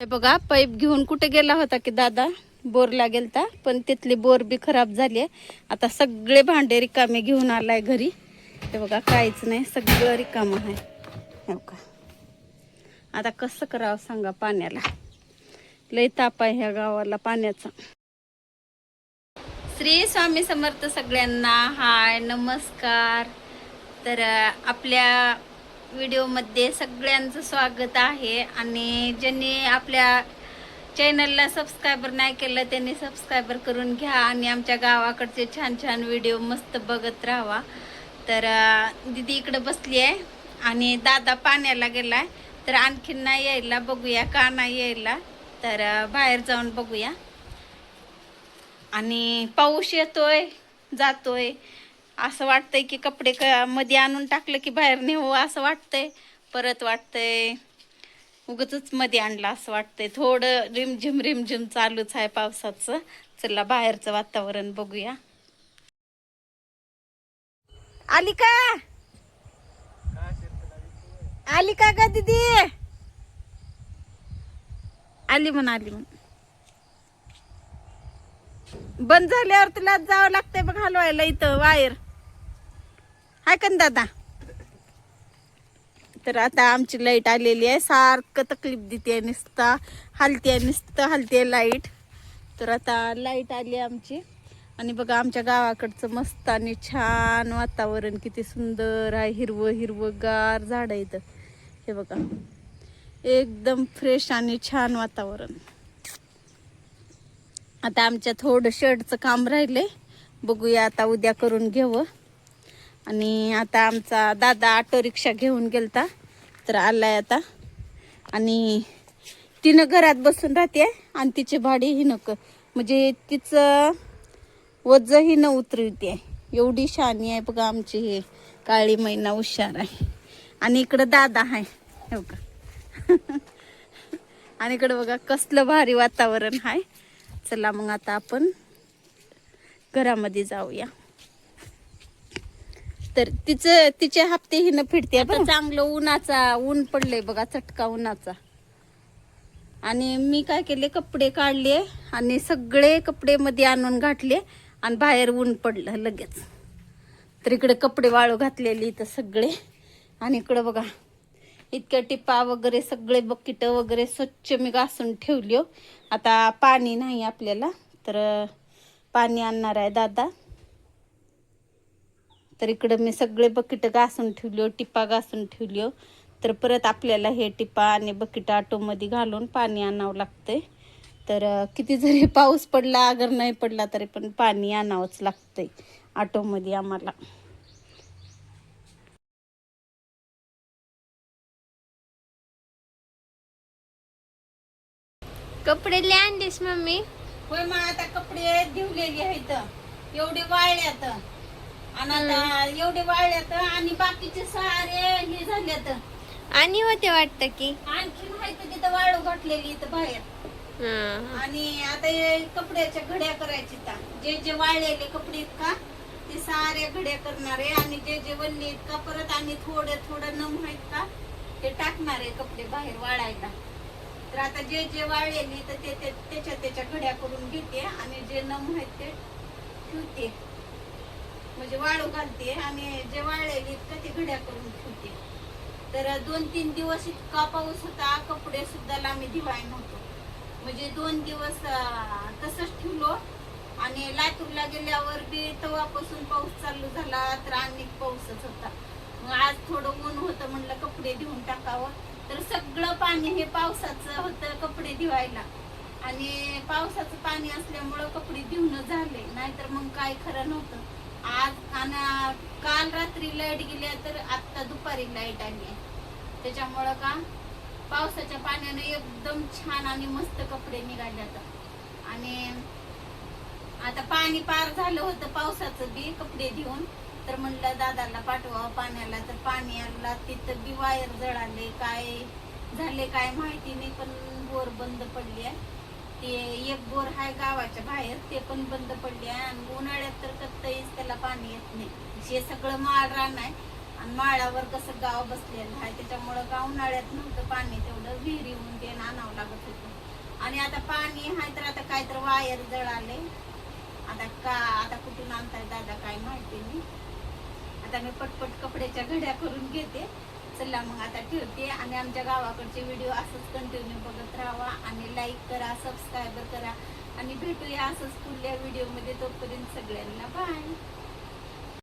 हे बघा, पाईप घेऊन कुठे गेला होता की दादा? बोरला गेलता, पण तिथली बोर बी खराब झाली आहे. आता सगळे भांडे रिकामे घेऊन आलाय घरी. हे बघा, काहीच नाही, सगळं रिकामं आहे. हे बघा, आता कसं करावं सांगा पाण्याला? लय ताप आहे ह्या गावाला पाण्याचा. श्री स्वामी समर्थ सगळ्यांना. हाय, नमस्कार. तर आपल्या व्हिडिओमध्ये सगळ्यांचं स्वागत आहे. आणि ज्यांनी आपल्या चॅनलला सबस्क्रायबर नाही केलं त्यांनी सबस्क्रायबर करून घ्या आणि आमच्या गावाकडचे छान छान व्हिडिओ मस्त बघत राहावा. तर दीदी इकडे बसली आहे आणि दादा पाण्याला गेलाय. तर आणखीन नाही यायला, बघूया का नाही यायला. तर बाहेर जाऊन बघूया. आणि पाऊस येतोय जातोय, असं वाटतंय की कपडे मध्ये आणून टाकलं की बाहेर नेऊ असं वाटतंय. परत वाटतंय उगच मध्ये आणलं असं वाटतंय. थोडं रिमझिम रिमझिम चालूच आहे पावसाचं. चला बाहेरचं वातावरण बघूया. आली का? आली का ग दीदी? आली म्हण, आली म्हण. बंद झाल्यावर तुला जावं लागतंय बघ हलवायला. इथं वायर हाय का दादा? तर आता आमची लाईट आलेली आहे. सारखं तकलीफ देते, नुसता हलते लाईट. तर आता लाईट आली आमची. आणि बघा आमच्या गावाकडचं मस्त आणि छान वातावरण, किती सुंदर आहे. हिरवं हिरवं गार झाड इथं. हे बघा, एकदम फ्रेश आणि छान वातावरण. आता आमच्या थोडं शेडचं काम राहिले, बघूया आता उद्या करून घेऊ. आणि आता आमचा दादा ऑटो रिक्षा घेऊन गेलता, तर आलाय आता. आणि तिनं घरात बसून राहते आणि तिची भाडी ही नको, म्हणजे तिचं वज ही न उतरवते. एवढी शानी आहे बघा आमची ही काळी मैना, हुशार आहे. आणि इकडं दादा आहे हो का. आणि इकडं बघा कसलं भारी वातावरण आहे. चला मग आता आपण घरामध्ये जाऊया. तर तिचे हप्ते ही न फिरते. आता चांगलं ऊन पडलंय बघा, चटका उन्हाचा. आणि मी काय केले, कपडे काढले आणि सगळे कपडे मध्ये आणून घातले आणि बाहेर ऊन पडलं लगेच. तर इकडे कपडे वाळू घातलेली इथं सगळे. आणि इकडं बघा इतक्या टिपा वगैरे सगळे बकेट वगैरे स्वच्छ मी घासून ठेवली. आता पाणी नाही आपल्याला, तर पाणी आणणार आहे दादा. तर इकडं मी सगळे बकेट घासून ठेवली, टिपा घासून ठेवली. तर परत आपल्याला हे टिपा आणि बकेट ऑटोमध्ये घालून पाणी आणावं लागतंय. तर किती जरी पाऊस पडला अगर नाही पडला तरी पण पाणी आणावंच लागतंय ऑटोमध्ये आम्हाला. कपडे लय आणलीस मम्मी? होय, मग आता कपडे धुवलेली आहेत, एवढे वाळल्यात. आणि आता एवढे वाळल्यात आणि बाकीचे सारे हे झाल्यात. आणि होते वाटतं की आणखीन माहिती तिथं वाळू घातलेली इथं बाहेर. आणि आता हे कपड्याच्या घड्या करायच्या. जे जे वाळलेले कपडे आहेत का ते सारे घड्या करणार आहे. आणि जे जे वल्ले आहेत का परत आणि थोडं नम आहेत का ते टाकणार आहे कपडे बाहेर वाळायला. तर आता जे जे वाळलेली तर ते त्याच्या घड्या करून घेते आणि जे नम आहेत ते ठेवते, म्हणजे वाळू घालते. आणि जे वाळलेली का ते घड्या करून ठेवते. तर 2-3 दिवस इतका पाऊस होता, कपडे सुद्धा आम्ही धुवाय नव्हतो. म्हणजे 2 दिवस तसंच ठेवलो. आणि लातूरला गेल्यावर बी तेव्हापासून पाऊस चालू झाला, तर अनेक पाऊसच होता. मग आज थोडं ऊन होतं, म्हणलं कपडे धुवून टाकावं. तर सगळं पाणी हे पावसाचं होतं कपडे धुवायला. आणि पावसाचं पाणी असल्यामुळं कपडे धुवणं झाले, नाहीतर मग काय खरं नव्हतं. आज आणि काल रात्री लाईट गेली, तर आत्ता दुपारी लाईट आली आहे. त्याच्यामुळं का पावसाच्या पाण्याने एकदम छान आणि मस्त कपडे निघाले आता. आणि आता पाणी पार झालं होतं पावसाचं बी कपडे धुवून. तर म्हणलं दादाला पाठवावं पाण्याला. तर पाणी आला, तिथं बी वायर जळाले, काय झाले काय माहिती नाही. पण बोर बंद पडली आहे. ते एक बोर आहे गावाच्या बाहेर, ते पण बंद पडले आहे. आणि उन्हाळ्यात तर कत्तईच त्याला पाणी येत नाही. हे सगळं माळ रान आहे आणि माळावर कसं गाव बसलेलं आहे, त्याच्यामुळं गाव उन्हाळ्यात नव्हतं पाणी, तेवढं विहिरीहून ते आणावं लागत होतं. आणि आता पाणी आहे तर आता काय तर वायर जळाले, आता कुठून आणताय दादा काय माहिती नाही. आता मी पटपट कपड्याच्या घड्या करून घेते. चला मग आता ठेवते, आणि आमच्या गावाकडचे व्हिडिओ असंच कंटिन्यू बघत राहा, आणि लाईक करा, सबस्क्राईबर करा, आणि भेटूया असंच पुढल्या व्हिडिओमध्ये. तोपर्यंत सगळ्यांना बाय.